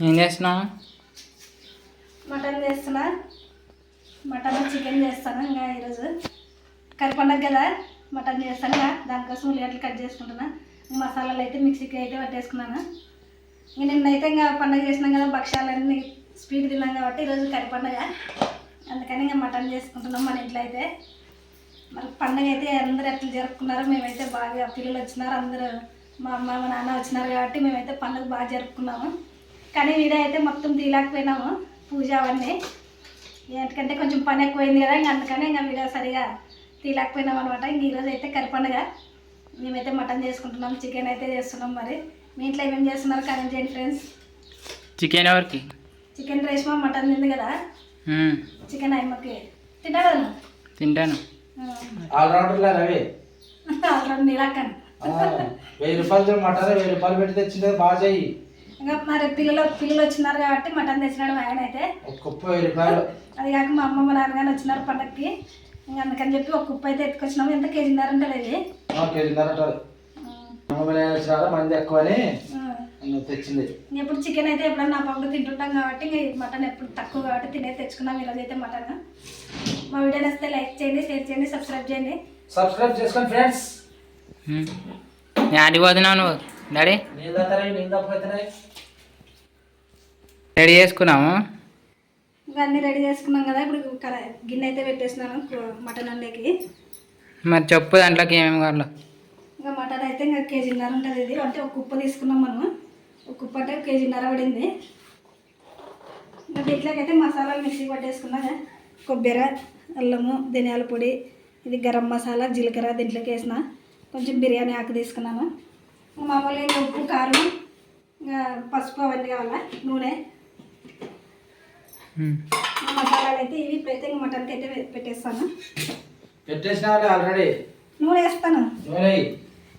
ఏం చేస్తున్నావు? మటన్ చేస్తున్నా. మటన్ చికెన్ చేస్తాను. ఇంకా ఈరోజు కర్రీ పండగ కదా, మటన్ చేస్తాను. దానికోసం ఉల్లిగడ్డలు కట్ చేసుకుంటున్నా. మసాలాలు అయితే మిక్సీకి అయితే పట్టేసుకున్నాను. ఇంక నిన్నైతే ఇంకా పండగ చేసినాం కదా, భక్ష్యాలన్నీ స్వీట్ తిన్నాం కాబట్టి ఈరోజు కర్రీ పండగ, అందుకని ఇంకా మటన్ చేసుకుంటున్నాం మన ఇంట్లో అయితే. మరి పండగ అయితే అందరూ ఎట్లా జరుపుకున్నారు? మేమైతే బాగా పిల్లలు వచ్చినారు, అందరూ మా అమ్మ మా నాన్న వచ్చినారు కాబట్టి మేమైతే పండుగ బాగా జరుపుకున్నాము. కానీ వీడియో అయితే మొత్తం తీయలేకపోయినాము, పూజ అవన్నీ. ఎందుకంటే కొంచెం పని ఎక్కువైంది కదా, ఇంక అందుకని ఇంకా వీడియో సరిగా తీయలేకపోయినాం అనమాట. ఇంక ఈరోజు అయితే కర్రీ పండుగ, మేమైతే మటన్ చేసుకుంటున్నాం, చికెన్ అయితే చేస్తున్నాం. మరి మీ ఇంట్లో ఏమేమి చేస్తున్నారు కామెంట్ చేయండి ఫ్రెండ్స్. చికెన్ ఎవరికి? చికెన్ రేష్మా మటన్ తింది కదా, చికెన్ అమ్మకి. తింటావు కదా? తింటాను. ఆల్రౌండర్లా రవి ఆల్రెడీ నీలాక్కని 1000 రూపాయలు మటన్ 1000 రూపాయలు పెట్టి తెచ్చింది, బాగా చెయ్యి. ఇంకా మరి పిల్లలు వచ్చినారు కాబట్టి మటన్ తెచ్చినాడు ఆయన అయితే. ఒక కుప్ప 1000 రూపాయలు. అది కాక మా అమ్మ మా నాన్నగారు వచ్చినారు పండగకి, ఇంకా అందుకని చెప్పి ఒక కుప్ప అయితే ఎత్తుకొచ్చినాము. ఎంత కేజీన్నర ఉంటుంది ఇది? కేజీన్నర ఉంటుంది. మంది ఎక్కువని తెచ్చింది. ఎప్పుడు చికెన్ అయితే ఎప్పుడన్నా నా పండు తింటుంటాం కాబట్టి, ఇంకా మటన్ ఎప్పుడు తక్కువ కాబట్టి తినేది తెచ్చుకున్నాం. ఈరోజు అయితే మటన్. మా వీడియో నచ్చితే లైక్ చేయండి, షేర్ చేయండి, సబ్స్క్రైబ్ చేయండి. సబ్స్క్రైబ్ చేసుకోండి ఫ్రెండ్స్. యాడికి పోతున్నావు నువ్వు డాడీ? నీళ్ళు రెడీ చేసుకున్నాము. ఇంకా అన్నీ రెడీ చేసుకున్నాం కదా, ఇప్పుడు గిన్నె అయితే పెట్టేసినాను మటన్ వండేకి. మరి చెప్పు దాంట్లోకి ఏమేమి కావాలో. ఇంకా మటన్ అయితే ఇంకా కేజీన్నర ఉంటుంది ఇది. అంటే ఒక కుప్ప తీసుకున్నాం మనము, ఒక కుప్ప అంటే కేజీన్నర పడింది. ఇంకా దీంట్లోకి అయితే మసాలాలు మిక్సీ పట్టేసుకున్నా. కొబ్బరి, అల్లము, ధనియాల పొడి, ఇది గరం మసాలా, జీలకర్ర దీంట్లోకి వేసిన. కొంచెం బిర్యానీ ఆకు తీసుకున్నాను. మామూలుగా ఇంకా ఉప్పు, కారం, ఇంకా పసుపు అవన్నీ కావాలా, నూనె, మసాలాలు అయితే ఇవి. ఇప్పుడైతే ఇంకా మటన్కి అయితే పెట్టేస్తాను. పెట్టేసిన ఆల్రెడీ నూనె వేస్తాను.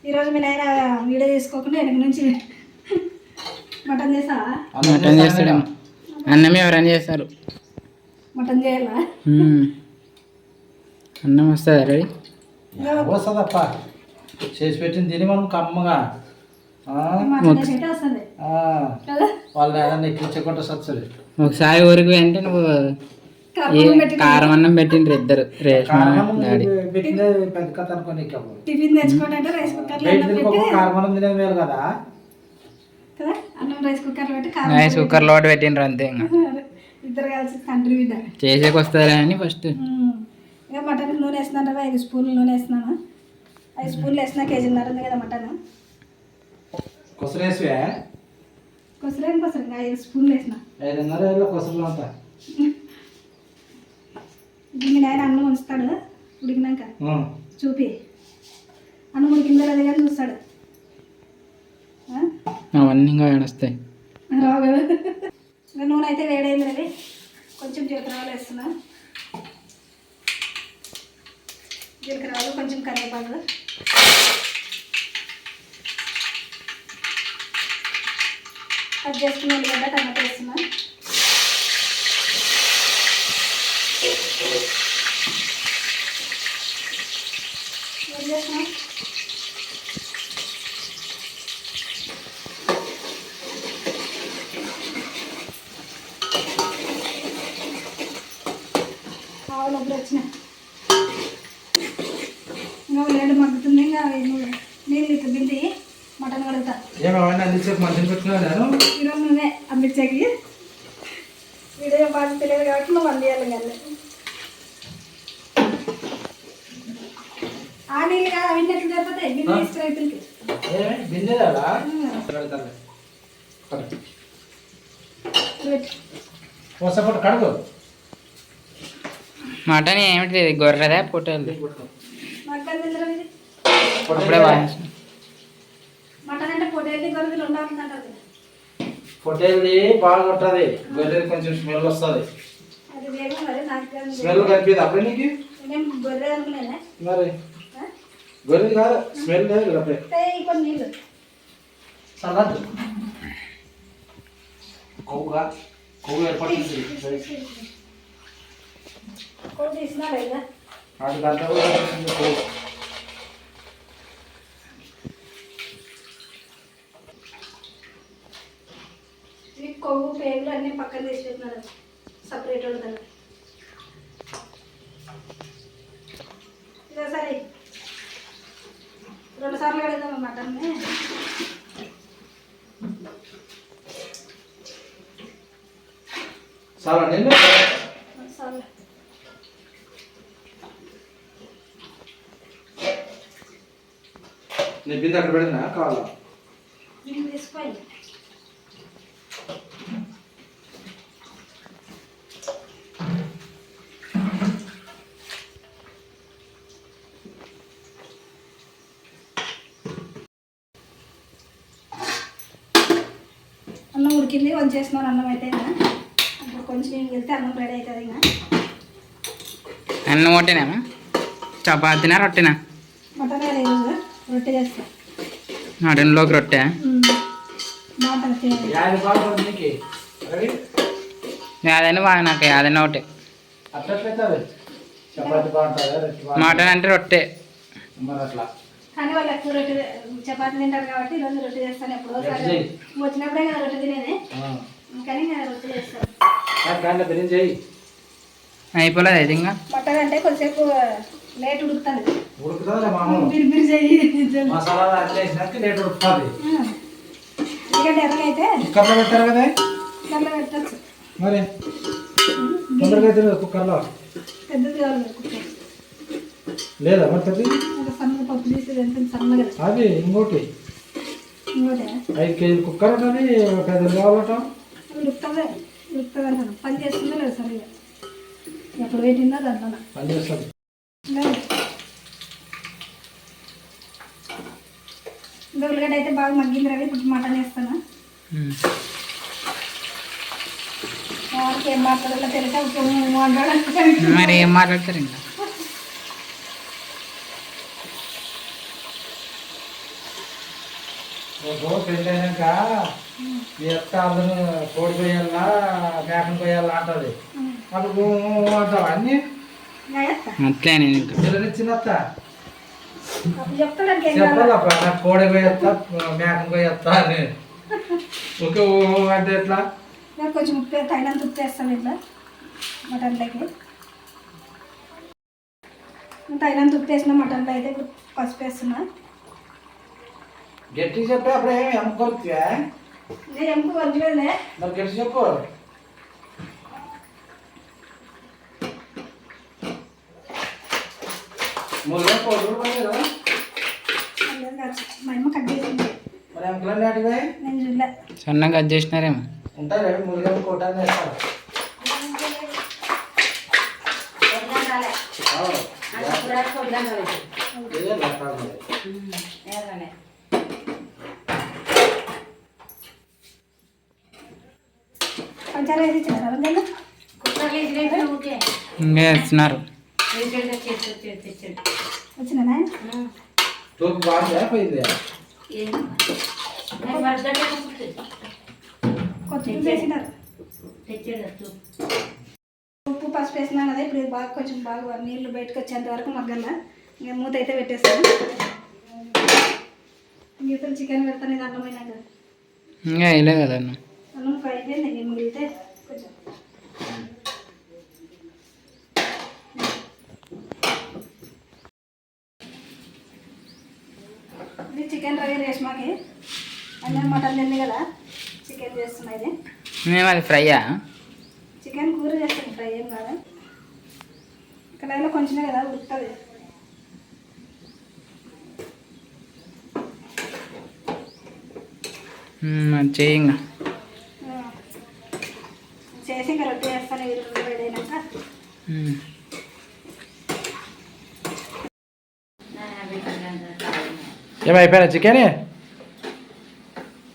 ఈరోజు మీ నాయన వీడియో తీసుకోకుండా వెనక నుంచి మటన్ చేస్తావా? మటన్ చేస్తాడేమో. అన్నం ఎవరైనా చేస్తారు. మటన్ చేయాలా? అన్నం వస్తుందా రెడీ? వస్తుందప్ప, చేసి పెట్టింది తిని మనం కమ్మగా. వస్తుంది వాళ్ళని ఏదన్నా ఎక్కించకుండా వస్తుంది. ఒకసారి ఊరికి అంటే నువ్వు కారం అన్నం పెట్టిండ్రు ఇద్దరు, రేష్మా డాడీ. పెద్ద కథ అనుకోని టిఫిన్ తెచ్చుకోండి అంటే రైస్ కుక్కర్లో కారం అన్నం తినేది మేలు కదా. అన్నం రైస్ కుక్కర్లో పెట్టి రైస్ కుక్కర్లో పెట్టిండ్రు అంతే. ఇంకా ఇద్దరు కలిసి తండ్రి బిడ్డ చేసేకి వస్తుంది అని ఫస్ట్ ఇంకా మటన్ నూనె వేస్తున్నాను. 5 స్పూన్లు నూనె వేస్తున్నాను. 5 స్పూన్లు వేసిన కేజీన్నర ఉంది కదా మటన్. కొసరేసి కొసరేం కొసరు ఇంకా 5 స్పూన్లు వేసిన. 5:30 కొసలు అంతా. మీ నాయన అన్నం ఉంచుతాడు, ఉడికినాక చూపి అన్నం ఉడికిందో లేదా కానీ చూస్తాడు. అవన్నీ ఇంకా ఏడొస్తాయి. రావు కదా. ఇంకా నూనె అయితే వేడైంది అది. కొంచెం జీలకర్రలు వేస్తున్నా. జీలకర్రలు, కొంచెం కరివేపాకు, కట్ చేసుకున్న ఉల్లిగడ్డ, టమాటా వేస్తున్నా. ఏం చేస్తున్నా? ఆవులు అప్పుడు వచ్చిన ఇంకా ఉల్లిగడ్డ మగ్గుతుంది. ఇంకా నీళ్ళు ఇట్లా బింది మటన్ కడుగుతా. ఏమన్నా అందించే మధ్యలో పెట్టుకున్నాను ఈరోజు నువ్వే అందించాకి. వీడియో బాగా తెలియదు కాబట్టి నువ్వు అందియాలి కానీ. ఆ నీళ్ళు కాదు, అవి ఎట్లా సరిపోతాయి? బిందె ఇస్తే రైతులకి కడుగు. మటన్ ఏమిటి? గొర్రెదా పొట్టేది? అప్పుడే మటన్ అంటే పొట్టేది గొర్రెది ఉండాలి అంటారు. పొట్టేది బాగా ఉంటుంది, గొర్రెది కొంచెం స్మెల్ వస్తుంది. అది వేగం మరి నాకు స్మెల్ కనిపిది అప్పుడే నీకు. నేను గొర్రె అనుకునేనా? మరి గొర్రెది కాదు, స్మెల్ లేదు కదా. కొన్ని నీళ్ళు చల్లదు, కొవ్వుగా కొవ్వు ఏర్పడుతుంది. కొవ్వు తీసినా లేదా? వాటి దాంట్లో కొవ్వు కొవ్వు పేగులు అన్నీ పక్కన తీసి పెట్టినారు సపరేట్ ఉంటుంది ఇదే సరే 2 సార్లు కడదాం మటన్ని చాలా నేను సార్లు నీ బిందె అక్కడ పెడినా కావాలా తీసుకోవాలి అన్నం ఉడికింది వంచేస్తున్నాను అన్నం అయితే ఇంకా ఇప్పుడు కొంచెం నేను వెళ్తే అన్నం రెడీ అవుతుంది ఇంకా అన్నం ఒకటేనేమా చపాతీనా రొట్టెనా మటన్ ఈరోజు రొట్టె చేస్తాను మటన్లోకి రొట్టె బాగుంటుంది యాది బాగుంది నీకు రవి యాదైనా బాగా నాకు యాదైనా ఒకటే అట్లట్లయితే చపాతి బాగుంటుందా రొట్టె బాగుంటుందా? మటన్ అంటే రొట్టె మరి అట్లా కానీ వాళ్ళు ఎక్కువ రొట్టె చపాతీ తింటారు కాబట్టి ఈరోజు రొట్టె చేస్తాను ఎప్పుడో రొట్టె వచ్చినప్పుడే కదా రొట్టె తినేది కానీ నేను రొట్టె చేస్తాను కానీ బిర్యానీ చేయి అయిపోలేదు అయితే ఇంకా మటన్ అంటే కొంచెంసేపు లేట్ ఉడుకుతుంది ఉడుకుతుందా మామూలు బిర్బిరి చెయ్యి మసాలా అట్లా వేసినాక లేట్ ఉడుకుతుంది ఎందుకంటే ఎర్రగైతే కుక్కర్లో పెట్టారు కదా కుక్కర్లో పెట్టచ్చు మరి తొందరగా అయితే కుక్కర్లో పెద్దది కావాలి కుక్కర్ లేదా మరి పెద్దది ఒక సన్నగా పప్పు తీసేది ఎంత సన్నగా అది ఇంకోటి ఇంకోటి 5 కేజీలు కుక్కర్ ఉంటుంది 5 కావాలట ఉడుకుతుంది ఉడుకుతుంది అంటాను పని చేస్తుందో లేదు సరిగా ఎప్పుడు పెట్టిందో దాంట్లో పని చేస్తుంది ఇంకా ఉల్లిగడ్డ అయితే బాగా మగ్గింది రవి ఇప్పుడు మటన్ వేస్తాను వాళ్ళకి ఏం మాట్లాడాలో తెలియక మాట్లాడాలి మరి ఏం మాట్లాడతారు ఇంకా పెళ్ళి అయినాక ఈ ఎత్త అందరూ కోడి కొయ్యాలా మేకను కొయ్యాలా అంటది అప్పుడు అంటావా అన్ని అట్లే నేను ఇంకా పిల్లనిచ్చినత్త అప్పుడు చెప్తాడానికి ఏం చెప్పాలా నాకు కోడి కొయ్యత్తా మేకను కొయ్యత్తా అని ఓకే అంటే ఎట్లా నేను కొంచెం ఉప్పు తగినంత ఉప్పు వేస్తాను ఇట్లా మటన్లోకి తగినంత ఉప్పు వేసిన మటన్లో అయితే ఇప్పుడు పసుపు వేస్తున్నా గట్టి చెప్పి అప్పుడు ఏమి అమ్ముకోవచ్చా నేను ఎంపు వంచలేదులే మరి గట్టి చెప్పు మురుగా పౌడర్ పడలేదా మా అమ్మ కట్ చేసింది మరి అంకుల్ నాటివే నేను చూడలే సన్నగా కట్ చేసినారేమో ఉంటారు మురుగా కోటాన్ని వేస్తారు పంచాలు వేసి ఇచ్చారు ఇంకా వేస్తున్నారు వచ్చినా తూపు బాగుందా పోయింది కొత్తిమీర వేసినారు ఉప్పు పసుపు వేసినాను కదా ఇప్పుడు ఇది బాగా కొంచెం బాగా నీళ్ళు బయటకు వచ్చేంత వరకు మగ్గల్లా ఇంకా మూత అయితే పెట్టేస్తాను మిగతా చికెన్ పెడతాను ఇది అన్నమైనాక ఇంకా వేయలే కదా అన్న అన్నం ఫ్రై అయిపోయింది ఇంక మిగిలితే కొంచెం ఇది చికెన్ రవి రేష్మాకి అన్నీ మటన్ తింది కదా చికెన్ చేస్తున్నా ఇది మేము అది ఫ్రైయా చికెన్ కూర చేస్తాను ఫ్రై ఏం కాదు ఇక్కడ కొంచెమే కదా ఉడుకుతుంది అది చేయి ఇంకా చేసి ఇంకా రొట్టె చేస్తాను ఇది వేడైనాక ఏమైపోయినా చికెన్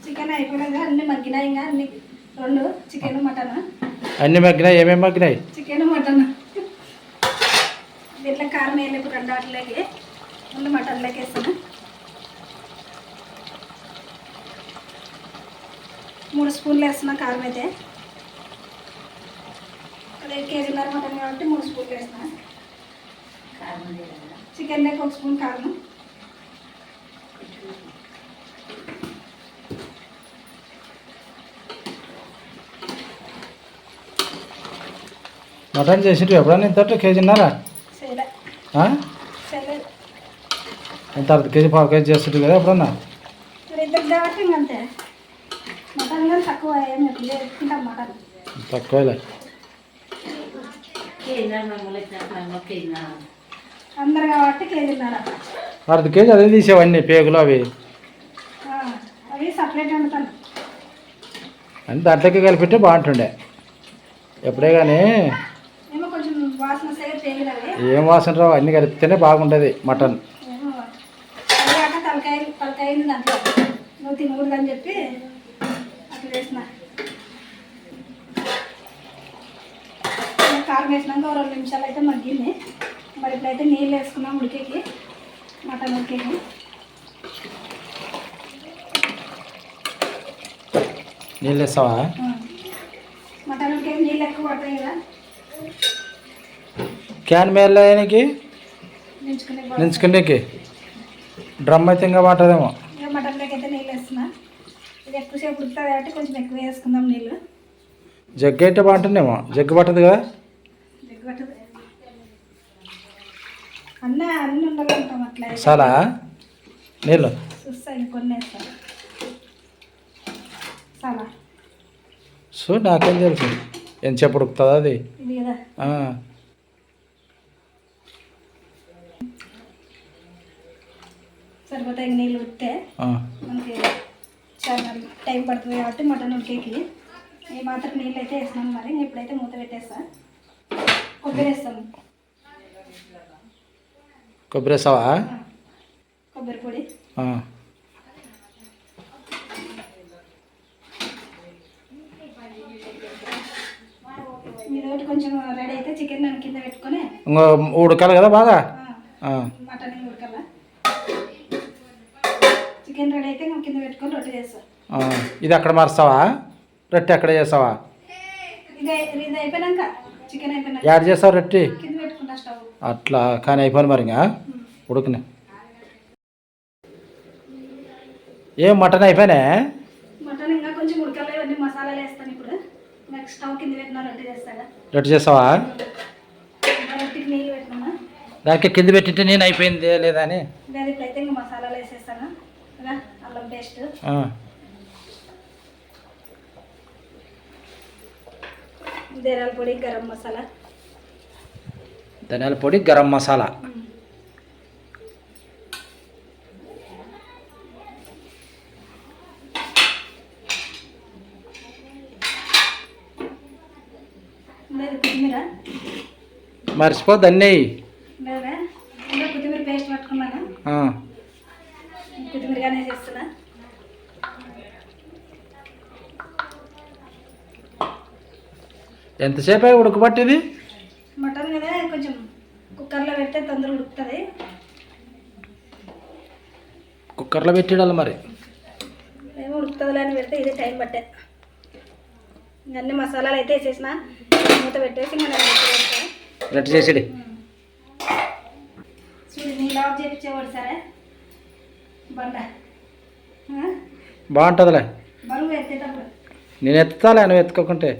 చికెన్ అయిపోయినాక అన్నీ మగ్గినాయి ఇంకా అన్ని 2 చికెన్ మటన్ అన్ని మగ్గినాయి ఏమేమి మగ్గినాయి చికెన్ మటన్ దీంట్లో కారం వేయాలి ఇప్పుడు 2 వాటిలోకి ముందు మటన్లోకి వేస్తాను 3 స్పూన్లు వేస్తున్నా కారం అయితే అదే కేజీన్నర మటన్ కాబట్టి 3 స్పూన్లు వేస్తున్నా చికెన్లోకి 1 స్పూన్ కారం మటన్ చేసిండు ఎప్పుడన్నా ఇంత కేజీన్నారా చేయలే చేయలేదు. ఇంత అర్ధ కేజీ పావు కేజీ చేస్తుంటు కదా ఎప్పుడన్నా మరి ఇద్దరు కాబట్టి ఇంకంతే. మటన్ కానీ తక్కువ ఏం తింటాం మటన్ తక్కువలే. అందరు కాబట్టి కేజీన్నర. అర్ధ కేజీ అదే తీసేవన్నీ పేగులు అవి అవి సపరేట్ వండుతాను. అని దాంట్లోకి కలిపితే బాగుంటుండే ఎప్పుడే కానీ. ఏమో కొంచెం వాసన వస్తాయి పేగులు అవి. ఏం వాసన రావు, అన్నీ కలిపితేనే బాగుంటుంది మటన్. తలకాయ అయింది దాంట్లో నువ్వు తినకూడదని చెప్పి అట్లా వేసిన. కారం వేసినాక 2 నిమిషాలు అయితే మగ్గింది. మరి ఇప్పుడైతే నీళ్ళు వేసుకున్నాం ఉడికేకి, మటన్ ఉడికేకి. నీళ్ళు వేస్తావా? మటన్ ఉడికేకి నీళ్ళు ఎక్కువ పడతాయి కదా. క్యాన్ మేళకి నించుకునే నించుకునేకి డ్రమ్ అయితే ఇంకా పట్టదేమో. మటన్లోకి అయితే నీళ్ళు వేస్తున్నా. ఇది ఎక్కువసేపు ఉడుకుతుంది కాబట్టి కొంచెం ఎక్కువ వేసుకుందాం నీళ్ళు. జగ్గు అయితే బాగుంటుందేమో. జగ్గు పట్టదు కదా. జగ్గు పట్టదు. అన్నీ ఉండగలుగుతాం అట్లా. చాలా నీళ్ళు చూస్తాయి కొన్ని వేస్తాను చాలా. సో నాకేం తెలుసు ఎంతసేపు ఉడుకుతుంది అది. ఇది కదా సరిపోతాయి నీళ్ళు ఉడితే. మనకి చాలా టైం పడుతుంది కాబట్టి మటన్ ఉడికేకి ఏ మాత్రం నీళ్ళు అయితే వేసినాను. మరి ఇప్పుడైతే మూత పెట్టేస్తా. కొబ్బరి వేస్తాను. కొబ్బరి వేస్తావా? కొబ్బరి పొడి ఇదొకటి కొంచెం రెడీ అయితే చికెన్ నేను కింద పెట్టుకొని ఉడకాలి కదా బాగా. మటన్ ఉడకాల. చికెన్ రెడీ అయితే కింద పెట్టుకొని రొట్టె చేస్తా. ఇది అక్కడ మారుస్తావా? రొట్టె అక్కడ చేస్తావా? ఇది అయిపోయినాక చికెన్ అయిపోయినాక యాడ్ చేస్తావు రొట్టె కింద పెట్టుకుంటా స్టవ్. అట్లా కానీ అయిపోయింది మరి ఇంకా ఉడుకునే. ఏం మటన్ అయిపోయినా? మటన్ ఇంకా కొంచెం ఉడకాలి. ఇవన్నీ మసాలాలు వేస్తాను ఇప్పుడు. నెక్స్ట్ స్టవ్ కింద పెట్టినా రొట్టె చేస్తాగా. రొట్టె చేస్తావా? రొట్టెకి నీళ్ళు పెట్టినా దానికి కింద పెట్టింటే నేను అయిపోయింది లేదా అని. లేదు ఇప్పుడైతే ఇంకా మసాలాలు వేసేస్తాను. అల్లం పేస్ట్, ధనియాల పొడి, గరం మసాలా. ధనియాల పొడి, గరం మసాలా. కొత్తిమీర మర్చిపోద్దు అన్నీ. లేదా ఇంకా కొత్తిమీర పేస్ట్ పట్టుకున్నాను. కొత్తిమీరగానే చేస్తున్నా. ఎంతసేపు అయి ఉడకబట్టిది? మటన్ కదా కొంచెం కుక్కర్లో పెడితే తొందరగా ఉడుకుతుంది. కుక్కర్లో పెట్టాలి మరి. ఏమో ఉడుకుతుందిలే అని పెడితే ఇదే టైం పట్టే. అన్ని మసాలాలు అయితే వేసేసిన. మూత పెట్టేసి ఇంకా రెడీ చేసేది. చూడు నీళ్ళు ఆఫ్ చేయించేవాడు సరే బండ బాగుంటుందిలే. బరువు ఎత్తేటప్పుడు నేను ఎత్తాలే నువ్వు ఎత్తుకోకుంటే.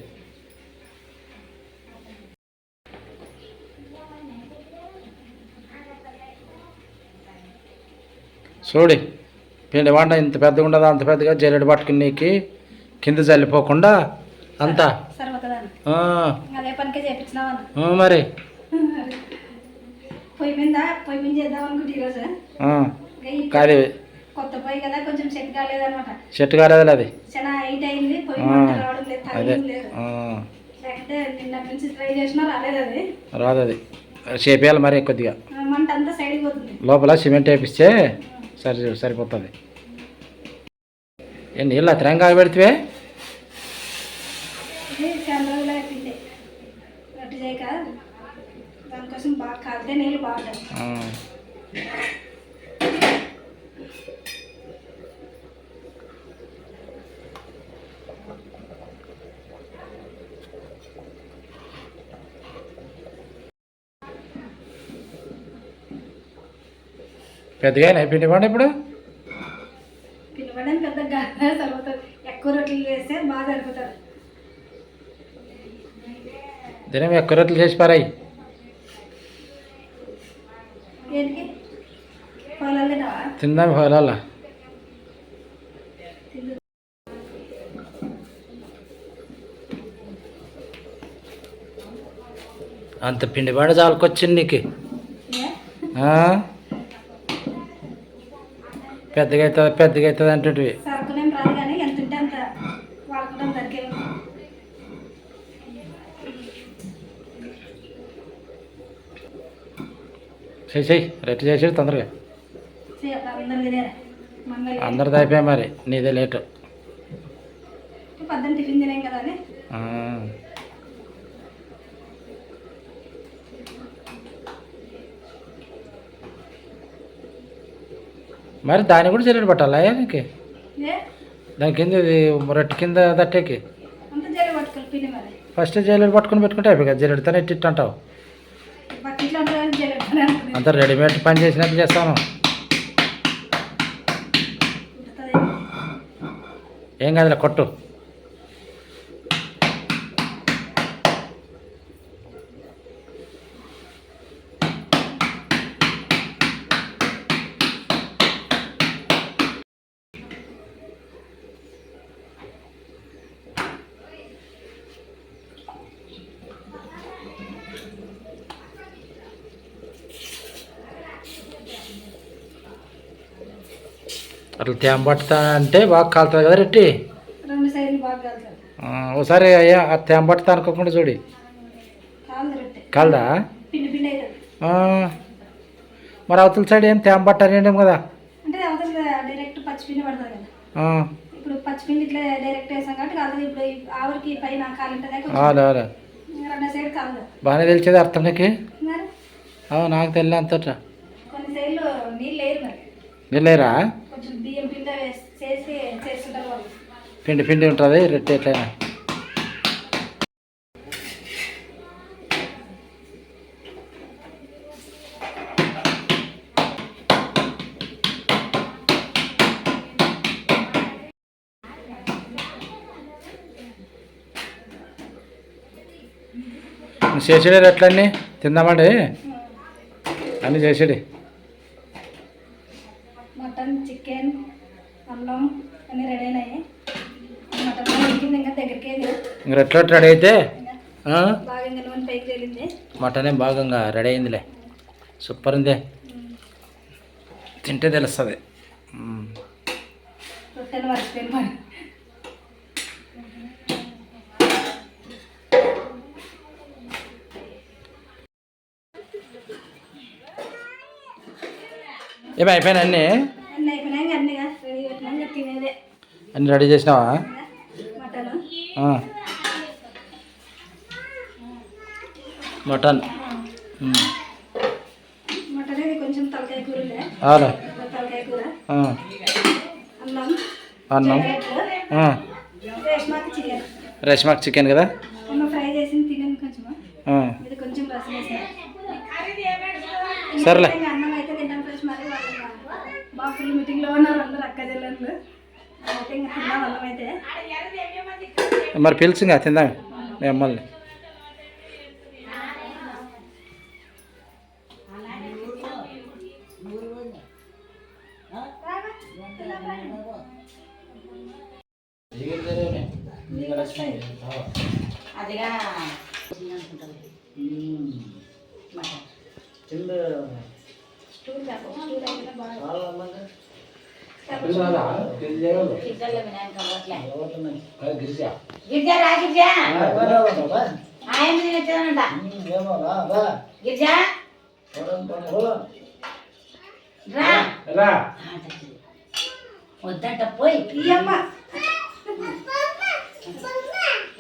చూడి పిండి వంట ఇంత పెద్దగా ఉండదు, అంత పెద్దగా జల్లెడ పట్టుకుని నీకు కింద జల్లిపోకుండా అంతా అదే పనికే చేయించినావా మరి. పొయ్యి మీద చేద్దాం అనుకుంటే ఈరోజు కాదు కొత్త పొయ్యి కదా కొంచెం సెట్ కాలేదనమాట. సెట్ కాలేదు అది. చాలా హైట్ అయింది పొయ్యి రావడం లేదు, తగ్గడం లేదు. లేకపోతే నిన్నటి నుంచి ట్రై చేసినా రాలేదు. అది రాదు. అది చేపేయాలి మరి కొద్దిగా. మంట అంతా సైడ్కి పోతుంది. లోపల సిమెంట్ వేపిస్తే సరిపోతుంది. ఏ నీళ్ళు తెలంగాణ పెడితే చాలా రోజులు అయిపోయింది రొట్టె చేయక. దానికోసం బాగా కాలితే నీళ్ళు బాగుంటాయి. పెద్దగా పిండి పండు ఇప్పుడు పిల్లవడం పెద్దగా సరిపోతుంది. ఎక్కువ రొట్టెలు వేస్తే బాగా సరిపోతుంది. దినం ఎక్కువ రొట్టెలు చేసి పారాయి. ఏంటికి పొలాలు తిన్నావా? తిందాం పొలాల. అంత పిండి బండి చాలుకొచ్చింది నీకు. ఏ? పెద్దగా అవుతుంది అంటుంటివి. సరుకునేం రాదు కానీ ఎంత ఉంటే అంత వాడుకోవడం దొరికే. చెయ్యి రెట్లు చేసేది తొందరగా. అందరు తినేరా అందరిది అయిపోయాయి మరి, నీదే లేటు. పొద్దున్న టిఫిన్ తినేం కదా అని. మరి దాన్ని కూడా జల్లెడ పట్టాలా నీకు? ఏ దాని కింద ఇది రొట్టె కింద తట్టేకి అంత జల్లి పట్టుకోవాలి పిండి మరి. ఫస్ట్ జల్లెడ పట్టుకుని పెట్టుకుంటే అయిపోయి కదా, జల్లెడతానే ఇట్టు అంటావు. బకెట్లో ఉంటుంది జల్లి ఉంటుంది. అంత రెడీమేడ్ పని చేసినట్టు చేస్తాను. ఏం కాదులే కొట్టు. అట్లా తేమ పట్టుతా అంటే బాగా కాలుతుంది కదా రెట్టి. రెండు సైడ్లు బాగా కాలుతుంది. ఒకసారి అయ్యా ఆ తేమ పట్టుతా అనుకోకుండా చూడి. కాలు రొట్టె కాలదా? పిండి పిండి అవుతుంది. మరి అవతల సైడ్ ఏం తేమ పట్టారేం కదా. అంటే అవతల డైరెక్ట్ పచ్చిపిండి పడుతుంది కదా. ఇప్పుడు పచ్చిపిండి ఇట్లా డైరెక్ట్ వేసాం కాబట్టి కాదు. ఇప్పుడు ఆవిరికి పైన కాలుంటుంది. రెండు సైడ్ కాదు. బాగానే తెలిసేది అర్థం నీకు. మరి నాకు తెలియదు అంతట. కొన్ని సైడ్లు నీళ్ళు లేరు మరి. నీళ్ళు లేరా? కొంచెం బియ్యం పిండి చేసి చేస్తుంటారు వాళ్ళు. పిండి పిండి ఉంటుంది రెట్టి ఎట్లయినా. చేసేడే రెట్లన్నీ తిందామండి. అన్నీ చేసేడి. మటన్ చికెన్ అన్నం అన్నీ రెడీ అయినాయి. మటన్ ఉడికింది ఇంకా దగ్గరికి ఇంక రెట్ల రెడీ అయితే బాగా ఇంకా నూనె పైకి తేలింది. మటన్ ఏం బాగా రెడీ అయిందిలే. సూపర్ ఉంది. తింటే తెలుస్తుంది. రొట్టెలు మర్చిపోయింది మరి. ఏమి అయిపోయినా అన్నీ? అన్నీ అయిపోయినాక అన్నీ రెడీ పెట్టినాక తినేదే. అన్నీ రెడీ చేసినావా? మటన్ మటన్ మటన్ ఇది కొంచెం తలకాయ కూర ఉండే. తలకాయ కూర అన్నం చికెన్. రేష్మాక్ చికెన్ కదా. ఫ్రై చేసి తినేది కొంచెం. ఇది కొంచెం రసం వేసిన. సరేలే. అన్నం అయితే తింటాం ఫ్రెష్. మరి వాళ్ళు బాగా ఫుల్ మీటింగ్లో ఉన్నారు అందరు అక్క చెల్లెళ్ళు. అయితే ఇంకా తిన్నాం అన్నం అయితే. మరి పిలిచింగా తిందాం మీ అమ్మల్ని. అదిగా స్టూల్ అయినా బాగా గిరిజా రా గిరిజా ఆయన తినచ్చానంట. గిరిజా రా వద్దంట పోయి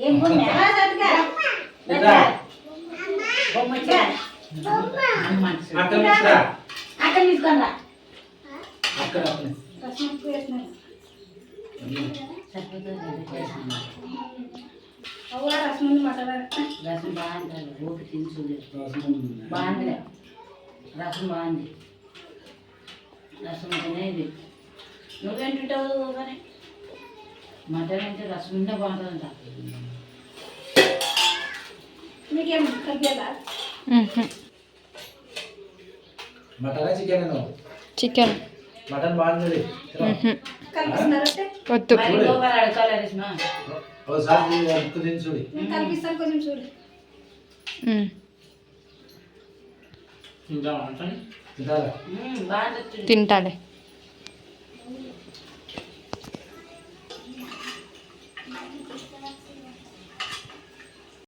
ఏం బొమ్మ అక్కడ తీసుకొని రా. రసం ఎక్కువ వేసినాను. అవునా రసం ఉంది మటన్. రసం బాగుంటుంది. ఓపి తిని బాగుందిలే. రసం బాగుంది. రసం తినేది నువ్వేంటుంటావు కానీ మటన్ అంటే రసం ఉంటే బాగుంటుందంట. మీకేం కలిపేలా మటన్ చికెన్ చికెన్ మటన్ బాగుంది కలిపిస్తున్నారంటే వద్దు మరి గోపాలు అడగాలి రేష్మా. ఒకసారి తిని చూడి నేను కలిపిస్తాను కొంచెం చూడు. తింటారా బాగుంటుంది. తింటాలే